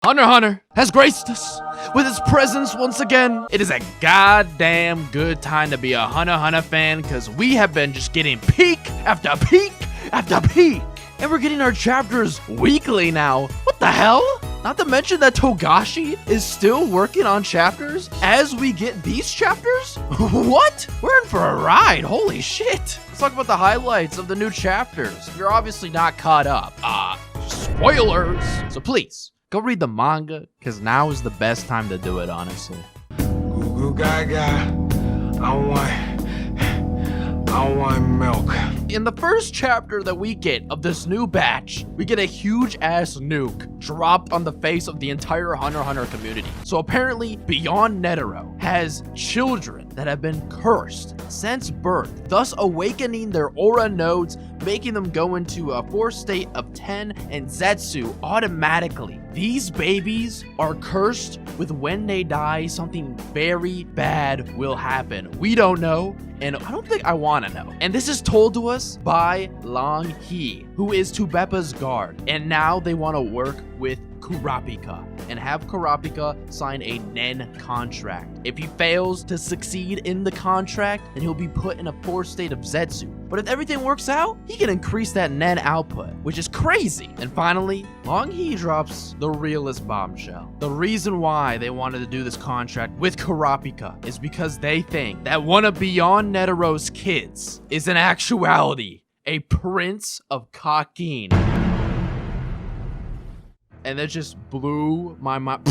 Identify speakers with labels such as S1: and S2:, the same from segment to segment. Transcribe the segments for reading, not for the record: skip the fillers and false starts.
S1: Hunter x Hunter has graced us with its presence once again. It is a goddamn good time to be a Hunter x Hunter fan because we have been just getting peak after peak after peak. And we're getting our chapters weekly now. What the hell? Not to mention that Togashi is still working on chapters as we get these chapters? What? We're in for a ride. Holy shit. Let's talk about the highlights of the new chapters. You're obviously not caught up. Spoilers. So please, go read the manga, because now is the best time to do it, honestly.
S2: Goo goo gaga. I want milk.
S1: In the first chapter that we get of this new batch, we get a huge ass nuke dropped on the face of the entire Hunter x Hunter community. So apparently, Beyond Netero has children that have been cursed since birth, thus awakening their aura nodes, making them go into a force state of 10 and Zetsu automatically. These babies are cursed with when they die, something very bad will happen. We don't know, and I don't think I want to know. And this is told to us by Long Hee, who is Tubepa's guard. And now they want to work with Kurapika and have Kurapika sign a Nen contract. If he fails to succeed in the contract, then he'll be put in a force state of Zetsu. But if everything works out, he can increase that Nen output, which is crazy. And finally, Long Hee drops the realest bombshell. The reason why they wanted to do this contract with Kurapika is because they think that one of Beyond Netero's kids is in actuality a prince of Kakin. And that just blew my mind.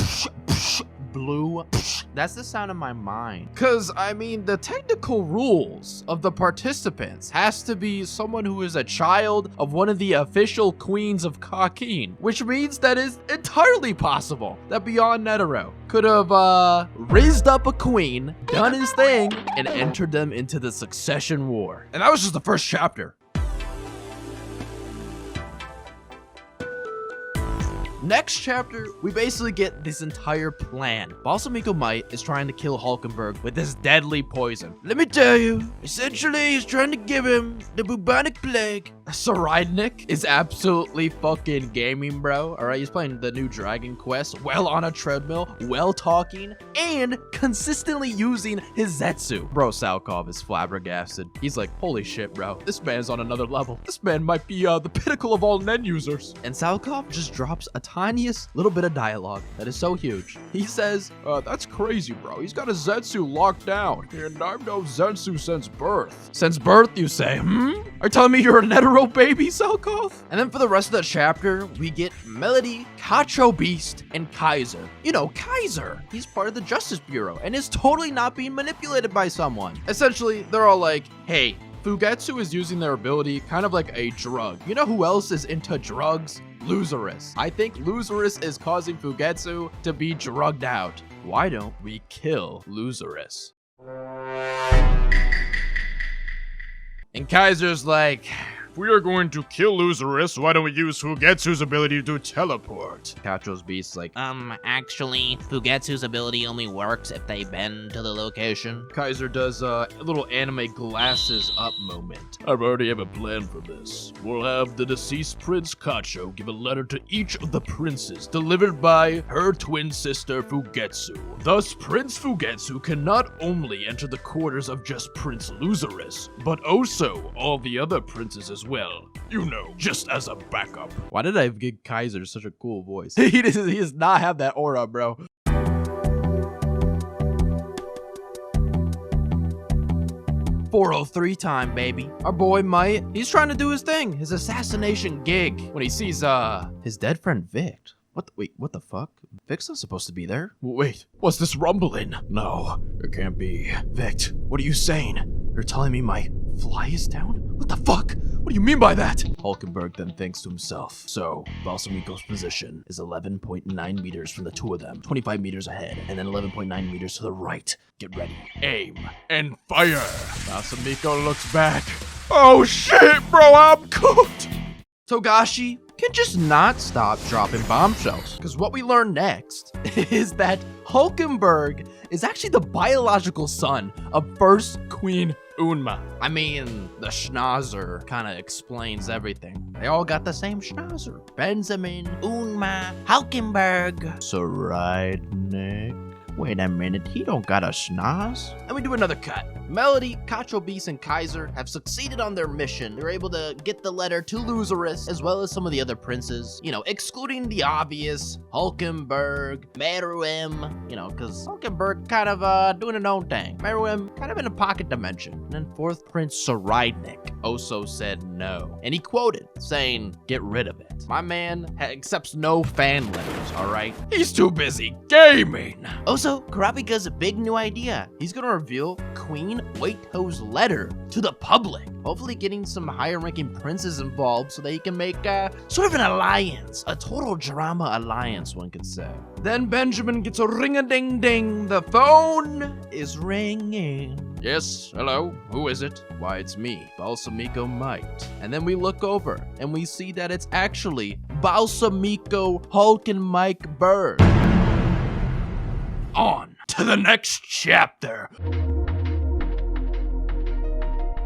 S1: That's the sound of my mind. Cause I mean, the technical rules of the participants has to be someone who is a child of one of the official queens of Kakin, which means that it's entirely possible that Beyond Netero could have raised up a queen, done his thing, and entered them into the succession war. And that was just the first chapter. Next chapter, we basically get this entire plan. Balsamico Might is trying to kill Hulkenberg with this deadly poison. Let me tell you, essentially he's trying to give him the bubonic plague. Saridnik is absolutely fucking gaming, bro. All right, he's playing the new Dragon Quest, well on a treadmill, well talking, and consistently using his Zetsu. Bro, Salkov is flabbergasted. He's like, holy shit, bro. This man's on another level. This man might be the pinnacle of all Nen users. And Salkov just drops a tiniest little bit of dialogue that is so huge. He says, that's crazy, bro. He's got a Zetsu locked down. And I've known Zetsu since birth. Since birth, you say? Are you telling me you're a Netero baby, Salkov? And then for the rest of the chapter, we get Melody, Kacho Beast, and Kaiser. You know, Kaiser. He's part of the Justice Bureau and is totally not being manipulated by someone. Essentially, they're all like, hey, Fugetsu is using their ability kind of like a drug. You know who else is into drugs? Luzurus. I think Luzurus is causing Fugetsu to be drugged out. Why don't we kill Luzurus? And Kaiser's like, if we are going to kill Luzurus, why don't we use Fugetsu's ability to teleport? Kacho's Beast's like,
S3: actually, Fugetsu's ability only works if they bend to the location.
S1: Kaiser does a little anime glasses up moment. I already have a plan for this. We'll have the deceased Prince Kacho give a letter to each of the princes delivered by her twin sister Fugetsu. Thus, Prince Fugetsu can not only enter the quarters of just Prince Luzurus, but also all the other princes as well. You know, just as a backup. Why did I give Kaiser such a cool voice? He does not have that aura, bro. .403 time, baby. Our boy Might, he's trying to do his thing, his assassination gig, when he sees his dead friend Vic. What the fuck? Vic's not supposed to be there. Wait, what's this rumbling? No, it can't be. Vic, what are you saying? You're telling me my fly is down? What the fuck? What do you mean by that? Hulkenberg then thinks to himself. So, Balsamico's position is 11.9 meters from the two of them, 25 meters ahead, and then 11.9 meters to the right. Get ready. Aim and fire. Balsamico looks back. Oh shit, bro, I'm cooked. Togashi can just not stop dropping bombshells. Because what we learn next is that Hulkenberg is actually the biological son of First Queen Unma. I mean, the schnauzer kind of explains everything. They all got the same schnauzer. Benjamin, Unma, Hulkenberg, Nick. Wait a minute, he don't got a schnoz? And we do another cut. Melody, Cacho Beast, and Kaiser have succeeded on their mission. They're able to get the letter to Luzerus, as well as some of the other princes. You know, excluding the obvious, Hulkenberg, Meruem, you know, because Hulkenberg kind of doing his own thing. Meruem kind of in a pocket dimension. And then fourth prince, Saridnik, also said no. And he quoted, saying, get rid of it. My man accepts no fan letters, all right? He's too busy gaming. Also, Kurapika's a big new idea. He's gonna reveal Queen Oito's letter to the public. Hopefully getting some higher ranking princes involved so that he can make sort of an alliance. A total drama alliance, one could say. Then Benjamin gets a ring-a-ding-ding. The phone is ringing. Yes, hello, who is it? Why, it's me, Balsamico Might. And then we look over and we see that it's actually Balsamico Hulkenberg. On to the next chapter.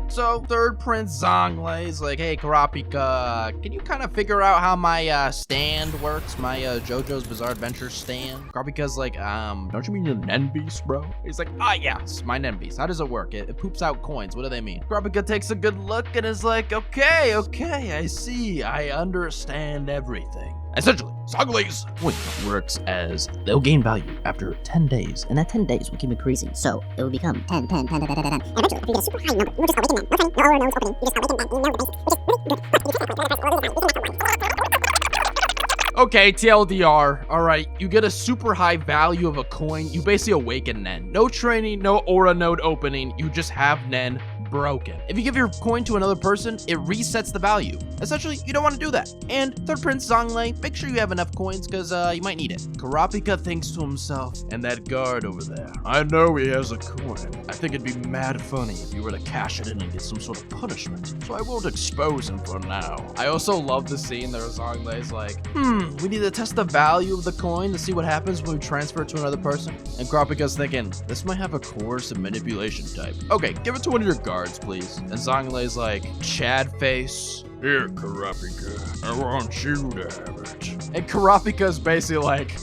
S1: So, third prince Zang is like, hey, Kurapika, can you kind of figure out how my stand works? My JoJo's Bizarre Adventure stand? Kurapika's like, don't you mean your Nen Beast, bro? He's like, yes, my Nen Beast. How does it work? It poops out coins. What do they mean? Kurapika takes a good look and is like, okay, I see. I understand everything. Essentially, Zang's point works as they'll gain value after 10 days.
S4: And that 10 days will keep increasing, so it will become 10. And eventually, if you get a super high number, you just start waking them. No time, no opening, you just start waking them.
S1: Okay, TLDR. Alright, you get a super high value of a coin. You basically awaken Nen. No training, no aura node opening. You just have Nen broken. If you give your coin to another person, it resets the value. Essentially, you don't want to do that. And third prince Zanglei, make sure you have enough coins because you might need it. Kurapika thinks to himself, and that guard over there, I know he has a coin. I think it'd be mad funny if you were to cash it in and get some sort of punishment. So I won't expose him for now. I also love the scene there Zanglei's like, we need to test the value of the coin to see what happens when we transfer it to another person. And Kurapika's thinking, this might have a coercive manipulation type. Okay, give it to one of your guards, please. And Zanglei's like, Chad face. Here, Kurapika, I want you to have it. And Kurapika's basically like,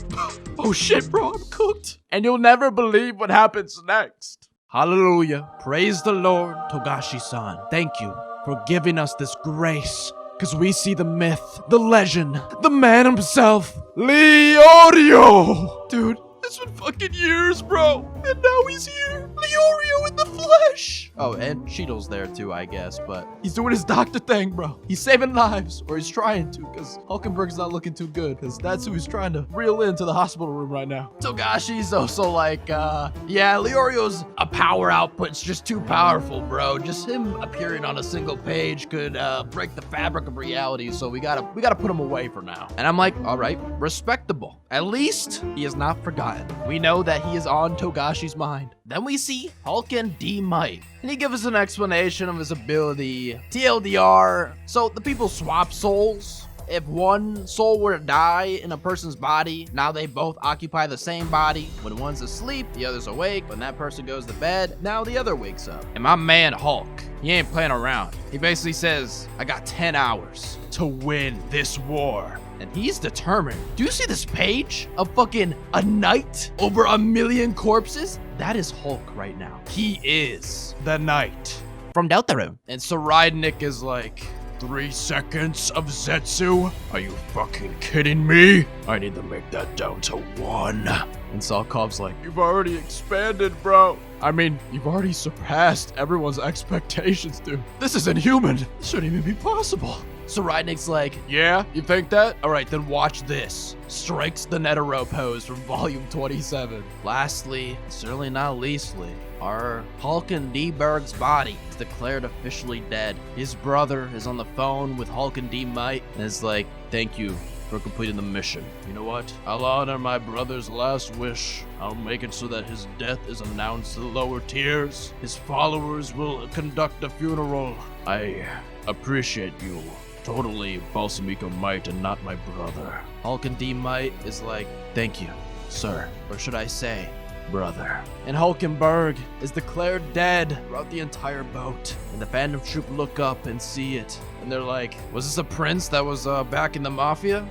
S1: oh shit, bro, I'm cooked. And you'll never believe what happens next. Hallelujah. Praise the Lord, Togashi-san. Thank you for giving us this grace. Because we see the myth, the legend, the man himself, Leorio! Dude, it's been fucking years, bro. And now he's here. Leorio in the flesh. Oh, and Cheadle's there too, I guess, but he's doing his doctor thing, bro. He's saving lives, or he's trying to, because Hulkenberg's not looking too good, because that's who he's trying to reel into the hospital room right now. Togashi's also like, yeah, Leorio's a power output. It's just too powerful, bro. Just him appearing on a single page could break the fabric of reality, so we gotta put him away for now. And I'm like, all right, respectable. At least he is not forgotten. We know that he is on Togashi's mind. Then we see Hulken D. Might, and he gives us an explanation of his ability. TLDR, so the people swap souls. If one soul were to die in a person's body, now they both occupy the same body. When one's asleep, the other's awake. When that person goes to bed, now the other wakes up. And my man Hulk, he ain't playing around. He basically says, I got 10 hours to win this war. And he's determined. Do you see this page of fucking a knight over 1 million corpses? That is Hulk right now. He is the knight from Deltarune. And Saridnik is like, 3 seconds of Zetsu? Are you fucking kidding me? I need to make that down to 1. And Salkov's like, you've already expanded, bro. I mean, you've already surpassed everyone's expectations, dude. This is inhuman. This shouldn't even be possible. Saridnik's like, yeah, you think that? All right, then watch this. Strikes the Netero pose from volume 27. Lastly, certainly not leastly, our Hulken D. Berg's body is declared officially dead. His brother is on the phone with Hulken D. Might and is like, thank you for completing the mission. You know what? I'll honor my brother's last wish. I'll make it so that his death is announced to the lower tiers. His followers will conduct a funeral. I appreciate you. Totally Balsamico Might and not my brother. Hulken D. Might is like, thank you, sir. Or should I say, brother. And Hulkenberg is declared dead throughout the entire boat. And the Phantom Troupe look up and see it. And they're like, was this a prince that was back in the mafia?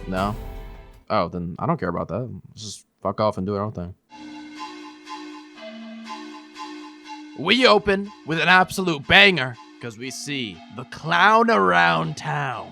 S1: No. Oh, then I don't care about that. Let's just fuck off and do our own thing. We open with an absolute banger because we see the clown around town,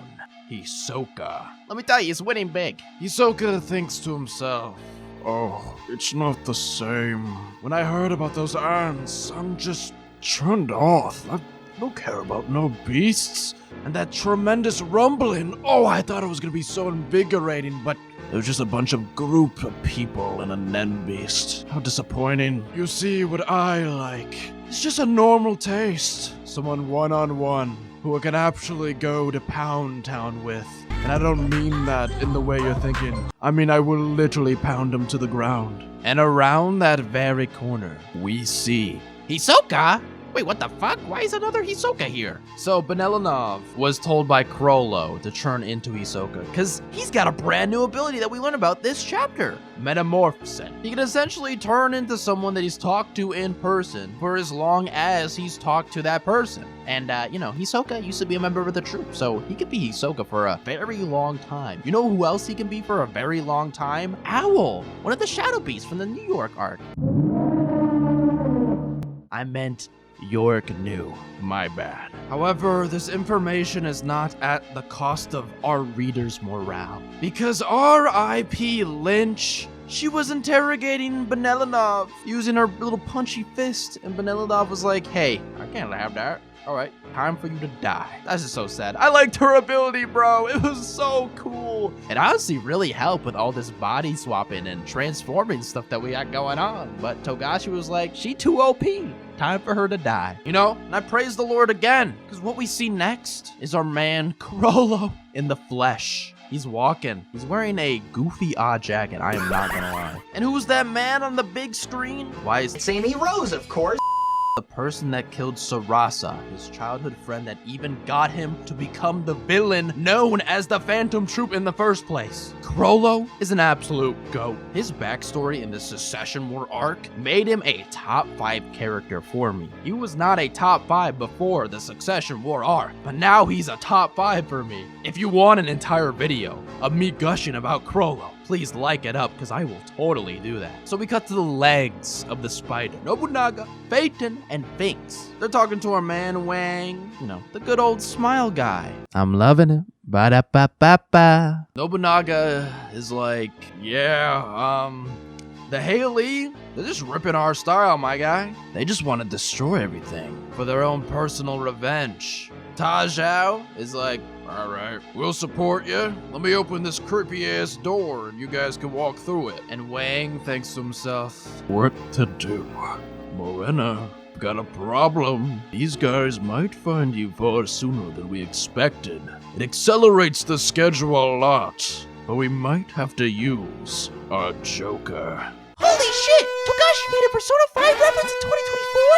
S1: Hisoka. Let me tell you, he's winning big. Hisoka thinks to himself,
S2: Oh, it's not the same. When I heard about those ants, I'm just turned off. I don't care about no beasts.
S1: and that tremendous rumbling. Oh, I thought it was gonna be so invigorating, but it was just a bunch of group of people and a Nen beast. How disappointing. You see, what I like, it's just a normal taste. Someone one-on-one who I can actually go to Pound Town with. And I don't mean that in the way you're thinking. I mean, I will literally pound him to the ground. And around that very corner, we see
S3: Hisoka? Wait, what the fuck? Why is another Hisoka here?
S1: So Benelinov was told by Chrollo to turn into Hisoka because he's got a brand new ability that we learn about this chapter, Metamorphosis. He can essentially turn into someone that he's talked to in person for as long as he's talked to that person. And, Hisoka used to be a member of the troupe, so he could be Hisoka for a very long time. You know who else he can be for a very long time? Owl, one of the Shadow Beasts from the New York arc. I meant York knew. My bad. However, this information is not at the cost of our readers' morale. Because R.I.P. Lynch, she was interrogating Benelinov using her little punchy fist, and Benelinov was like, hey, I can't have that. Alright, time for you to die. That's just so sad. I liked her ability, bro. It was so cool. It honestly really helped with all this body swapping and transforming stuff that we got going on. But Togashi was like, she too OP. Time for her to die. You know, and I praise the Lord again, because what we see next is our man Chrollo in the flesh. He's walking. He's wearing a goofy odd jacket, I am not gonna lie. And who's that man on the big screen? Why is
S5: It's Amy Rose, of course.
S1: the person that killed Sarasa, his childhood friend that even got him to become the villain known as the Phantom Troupe in the first place. Chrollo is an absolute GOAT. His backstory in the Secession War arc made him a top 5 character for me. He was not a top 5 before the Secession War arc, but now he's a top 5 for me. If you want an entire video of me gushing about Chrollo, please like it up, because I will totally do that. So we cut to the legs of the spider. Nobunaga, Phaeton, and Finks. They're talking to our man Wang, the good old smile guy. I'm loving it. Ba-da-ba-ba-ba. Nobunaga is like, yeah, the Haley, they're just ripping our style, my guy. They just want to destroy everything for their own personal revenge. Tajao is like, all right, we'll support you. Let me open this creepy ass door and you guys can walk through it. And Wang thinks to himself, what to do? Morena, got a problem. These guys might find you far sooner than we expected. It accelerates the schedule a lot, but we might have to use our Joker.
S3: Holy shit! Togashi made a Persona 5 reference in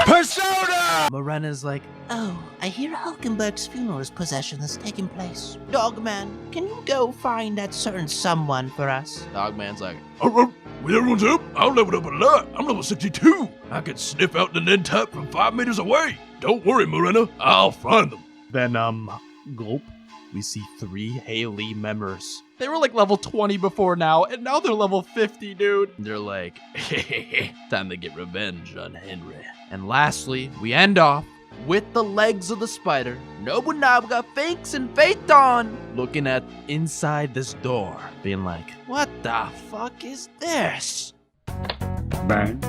S3: 2024?
S2: Persona!
S1: Morena's like,
S3: Oh, I hear Hulkenberg's funeral possession is taking place. Dogman, can you go find that certain someone for us?
S1: Dogman's like,
S2: When everyone's up, I'll level up a lot. I'm level 62. I can sniff out the Nen type from 5 meters away. Don't worry, Morena. I'll find them.
S1: then, gulp. We see 3 Haley members. They were like level 20 before now, and now they're level 50, dude. They're like, time to get revenge on Henry. And lastly, we end off with the legs of the spider, Nobunaga, Finks, and Phaeton looking at inside this door, being like, what the fuck is this?
S2: Bang.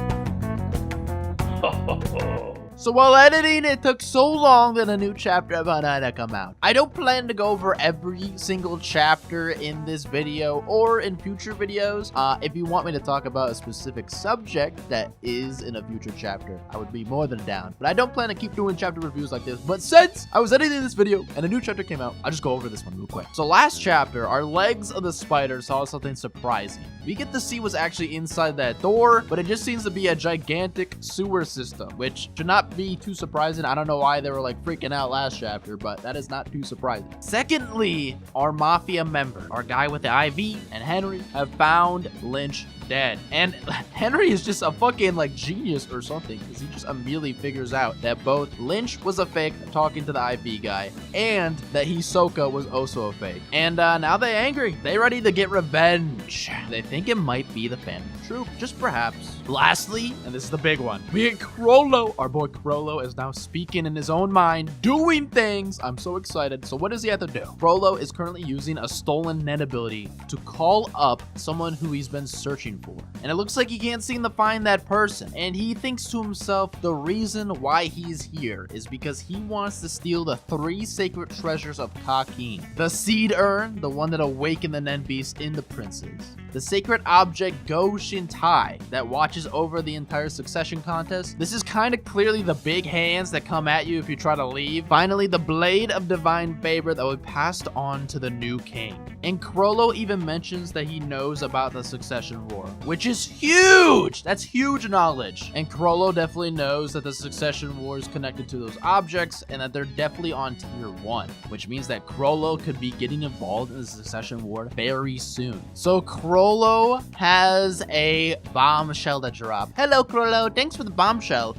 S1: So while editing, it took so long that a new chapter of Morena come out. I don't plan to go over every single chapter in this video or in future videos. If you want me to talk about a specific subject that is in a future chapter, I would be more than down. But I don't plan to keep doing chapter reviews like this. But since I was editing this video and a new chapter came out, I'll just go over this one real quick. So last chapter, our legs of the spider saw something surprising. We get to see what's actually inside that door, but it just seems to be a gigantic sewer system, which should not not be too surprising. I don't know why they were like freaking out last chapter, but that is not too surprising. Secondly, our mafia member, our guy with the IV, and Henry have found Lynch dead. And Henry is just a fucking like genius or something, because he just immediately figures out that both Lynch was a fake talking to the IV guy, and that Hisoka was also a fake. And now they're angry. They ready to get revenge. They think it might be the Phantom Troupe, just perhaps. Lastly, and this is the big one, we get Chrollo. Our boy Chrollo is now speaking in his own mind, doing things. I'm so excited. So what does he have to do? Chrollo is currently using a stolen net ability to call up someone who he's been searching for. And it looks like he can't seem to find that person. And he thinks to himself, the reason why he's here is because he wants to steal the 3 sacred treasures of Kakin. The seed urn, the one that awakened the Nen Beast in the princes. The sacred object Go Shintai that watches over the entire succession contest. This is kind of clearly the big hands that come at you if you try to leave. Finally, the blade of divine favor that will be passed on to the new king. And Chrollo even mentions that he knows about the succession war, which is huge! That's huge knowledge. And Chrollo definitely knows that the succession war is connected to those objects and that they're definitely on tier 1, which means that Chrollo could be getting involved in the succession war very soon. So Chrollo has a bombshell that dropped. Hello, Chrollo. Thanks for the bombshell.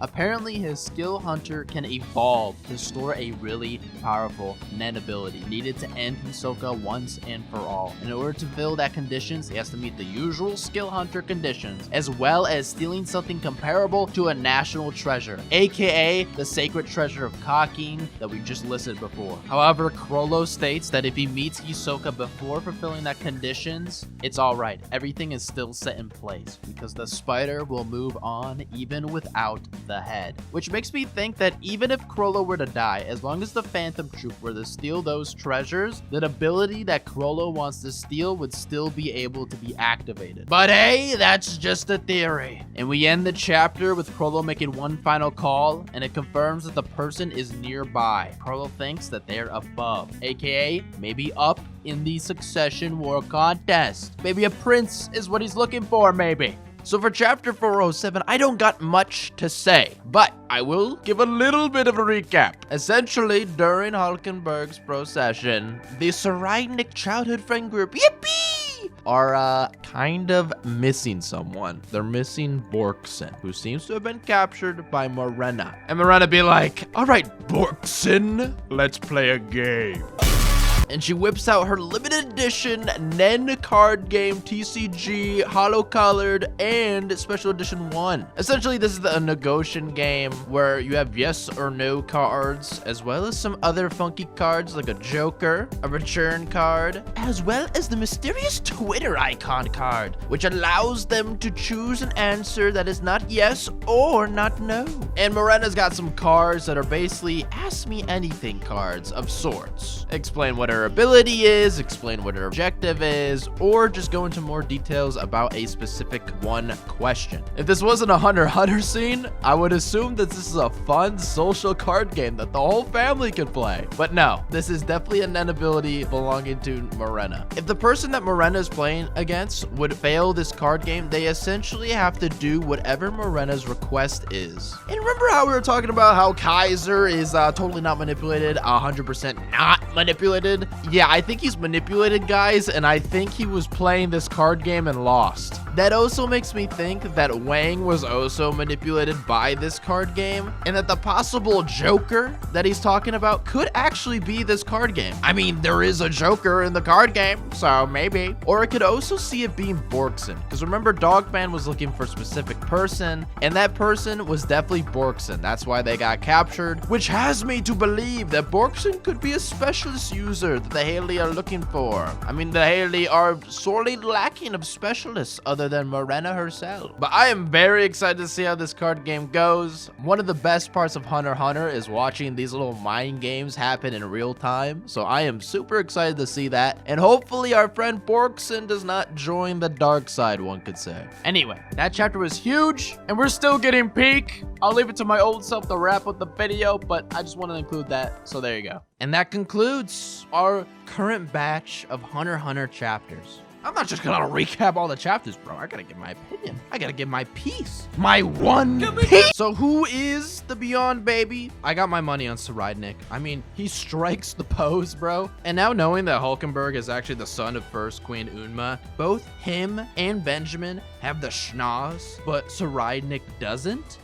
S1: Apparently, his skill hunter can evolve to store a really powerful Nen ability needed to end Hisoka once and for all. In order to fill that conditions, he has to meet the usual skill hunter conditions, as well as stealing something comparable to a national treasure, aka the sacred treasure of Kakin that we just listed before. However, Chrollo states that if he meets Hisoka before fulfilling that conditions, it's alright. Everything is still set in place because the spider will move on even without the head. Which makes me think that even if Chrollo were to die, as long as the Phantom Troupe were to steal those treasures, the ability that Chrollo wants to steal would still be able to be activated. But hey, that's just a theory. And we end the chapter with Chrollo making one final call, and it confirms that the person is nearby. Chrollo thinks that they're above, aka maybe up in the succession war contest. Maybe a prince is what he's looking for, maybe. So for chapter 407, I don't got much to say, but I will give a little bit of a recap. Essentially, during Hulkenberg's procession, the Cyrenaic childhood friend group, yippee, are kind of missing someone. They're missing Borkson, who seems to have been captured by Morena. And Morena be like, all right, Borkson, let's play a game. And she whips out her limited edition Nen card game TCG, holo colored, and special edition 1. Essentially, this is a negotiation game where you have yes or no cards, as well as some other funky cards like a Joker, a return card, as well as the mysterious Twitter icon card, which allows them to choose an answer that is not yes or not no. And Morena's got some cards that are basically ask me anything cards of sorts. Explain what her ability is, explain what her objective is, or just go into more details about a specific one question. If this wasn't a Hunter x Hunter scene, I would assume that this is a fun social card game that the whole family can play. But no, this is definitely a Nen ability belonging to Morena. If the person that Morena is playing against would fail this card game, they essentially have to do whatever Morena's request is. And remember how we were talking about how Kaiser is totally not manipulated, 100% not manipulated? Yeah, I think he's manipulated, guys, and I think he was playing this card game and lost. That also makes me think that Wang was also manipulated by this card game, and that the possible Joker that he's talking about could actually be this card game. I mean, there is a Joker in the card game, so maybe. Or I could also see it being Borkson, because remember, Dogman was looking for a specific person, and that person was definitely Borkson. That's why they got captured, which has me to believe that Borkson could be a specialist user that the Haley are looking for. I mean, the Haley are sorely lacking of specialists other than Morena herself. But I am very excited to see how this card game goes. One of the best parts of Hunter x Hunter is watching these little mind games happen in real time. So I am super excited to see that. And hopefully our friend Borkson does not join the dark side, one could say. Anyway, that chapter was huge, and we're still getting peak. I'll leave it to my old self to wrap up the video, but I just want to include that. So there you go. And that concludes our current batch of Hunter x Hunter chapters. I'm not just gonna recap all the chapters, bro. I gotta give my opinion. I gotta give my piece. My one piece. So who is the Beyond baby? I got my money on Saridnik. I mean, he strikes the pose, bro. And now knowing that Hulkenberg is actually the son of First Queen Unma, both him and Benjamin have the schnoz, but Saridnik doesn't.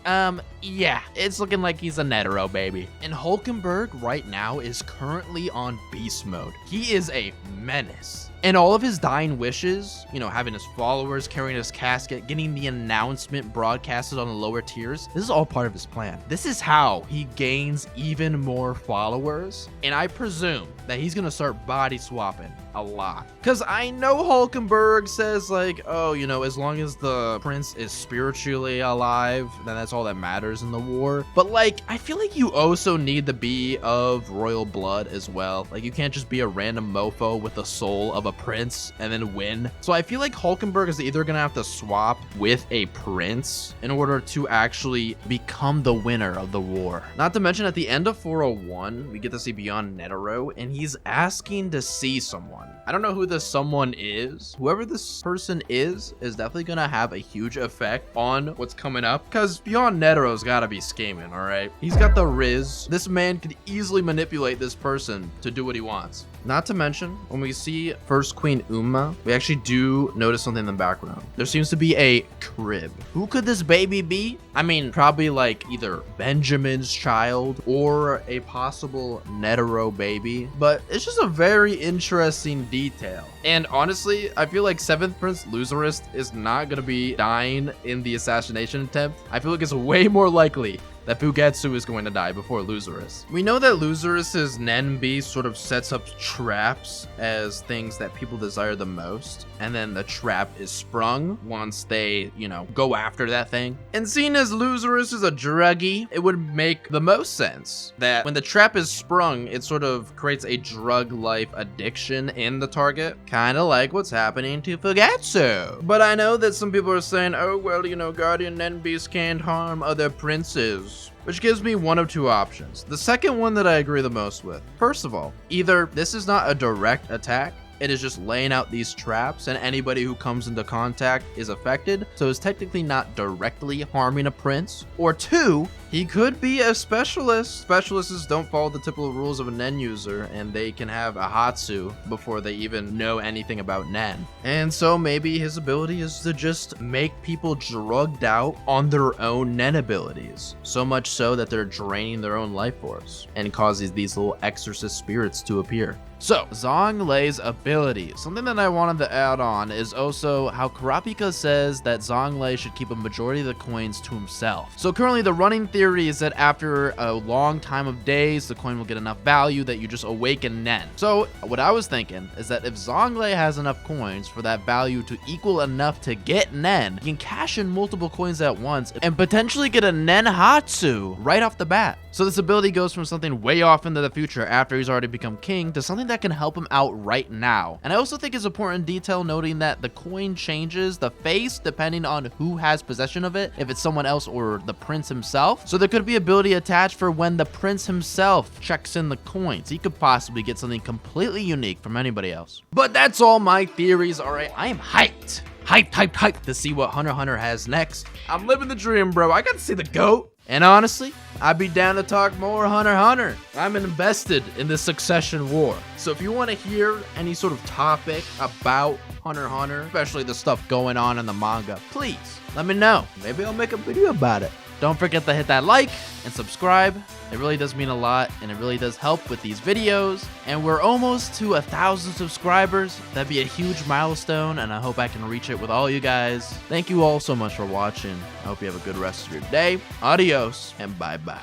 S1: Yeah, it's looking like he's a Netero baby. And Hulkenberg right now is currently on beast mode. He is a menace. And all of his dying wishes, you know, having his followers, carrying his casket, getting the announcement broadcasted on the lower tiers, this is all part of his plan. This is how he gains even more followers. And I presume that he's gonna start body swapping a lot. Because I know Hulkenberg says like, oh, you know, as long as the prince is spiritually alive, then that's all that matters in the war. But like, I feel like you also need to be of royal blood as well. Like, you can't just be a random mofo with the soul of a prince and then win. So I feel like Hulkenberg is either gonna have to swap with a prince in order to actually become the winner of the war. Not to mention at the end of 401, we get to see Beyond Netero, and he's asking to see someone. I don't know who this someone is. Whoever this person is definitely gonna have a huge effect on what's coming up, because Beyond Netero's gotta be scheming, all right? He's got the Riz. This man could easily manipulate this person to do what he wants. Not to mention, when we see First Queen Uma, we actually do notice something in the background. There seems to be a crib. Who could this baby be? I mean, probably like either Benjamin's child or a possible Netero baby, but it's just a very interesting detail. And honestly, I feel like 7th Prince Loserist is not gonna be dying in the assassination attempt. I feel like it's way more likely that Fugetsu is going to die before Loserist. We know that Loserist's Nenbi sort of sets up traps as things that people desire the most, and then the trap is sprung once they, you know, go after that thing. And seeing as Loserist is a druggie, it would make the most sense that when the trap is sprung, it sort of creates a drug-life addiction in the target, kind of like what's happening to Fugetsu. But I know that some people are saying, oh, well, you know, Guardian Nenbis can't harm other princes. Which gives me one of two options. The second one that I agree the most with. First of all, either this is not a direct attack, it is just laying out these traps and anybody who comes into contact is affected, so it's technically not directly harming a prince. Or two, he could be a specialist. Specialists don't follow the typical rules of a Nen user, and they can have a Hatsu before they even know anything about Nen. And so maybe his ability is to just make people drugged out on their own Nen abilities. So much so that they're draining their own life force and causes these little exorcist spirits to appear. So, Zhonglei's ability. Something that I wanted to add on is also how Kurapika says that Zhonglei should keep a majority of the coins to himself. So currently the running theory is that after a long time of days, the coin will get enough value that you just awaken Nen. So what I was thinking is that if Zhonglei has enough coins for that value to equal enough to get Nen, he can cash in multiple coins at once and potentially get a Nen Hatsu right off the bat. So this ability goes from something way off into the future after he's already become king to something that can help him out right now. And I also think it's important detail noting that the coin changes the face depending on who has possession of it, if it's someone else or the prince himself. So there could be ability attached for when the prince himself checks in the coins. He could possibly get something completely unique from anybody else. But that's all my theories, alright? I am hyped. Hyped to see what Hunter x Hunter has next. I'm living the dream, bro. I got to see the GOAT. And honestly, I'd be down to talk more Hunter x Hunter. I'm invested in this succession war. So if you want to hear any sort of topic about Hunter x Hunter, especially the stuff going on in the manga, please let me know. Maybe I'll make a video about it. Don't forget to hit that like and subscribe. It really does mean a lot, and it really does help with these videos. And we're almost to 1,000 subscribers. That'd be a huge milestone, and I hope I can reach it with all you guys. Thank you all so much for watching. I hope you have a good rest of your day. Adios, and bye-bye.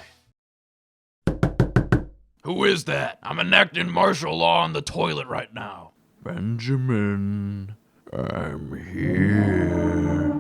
S1: Who is that? I'm enacting martial law on the toilet right now.
S2: Benjamin, I'm here.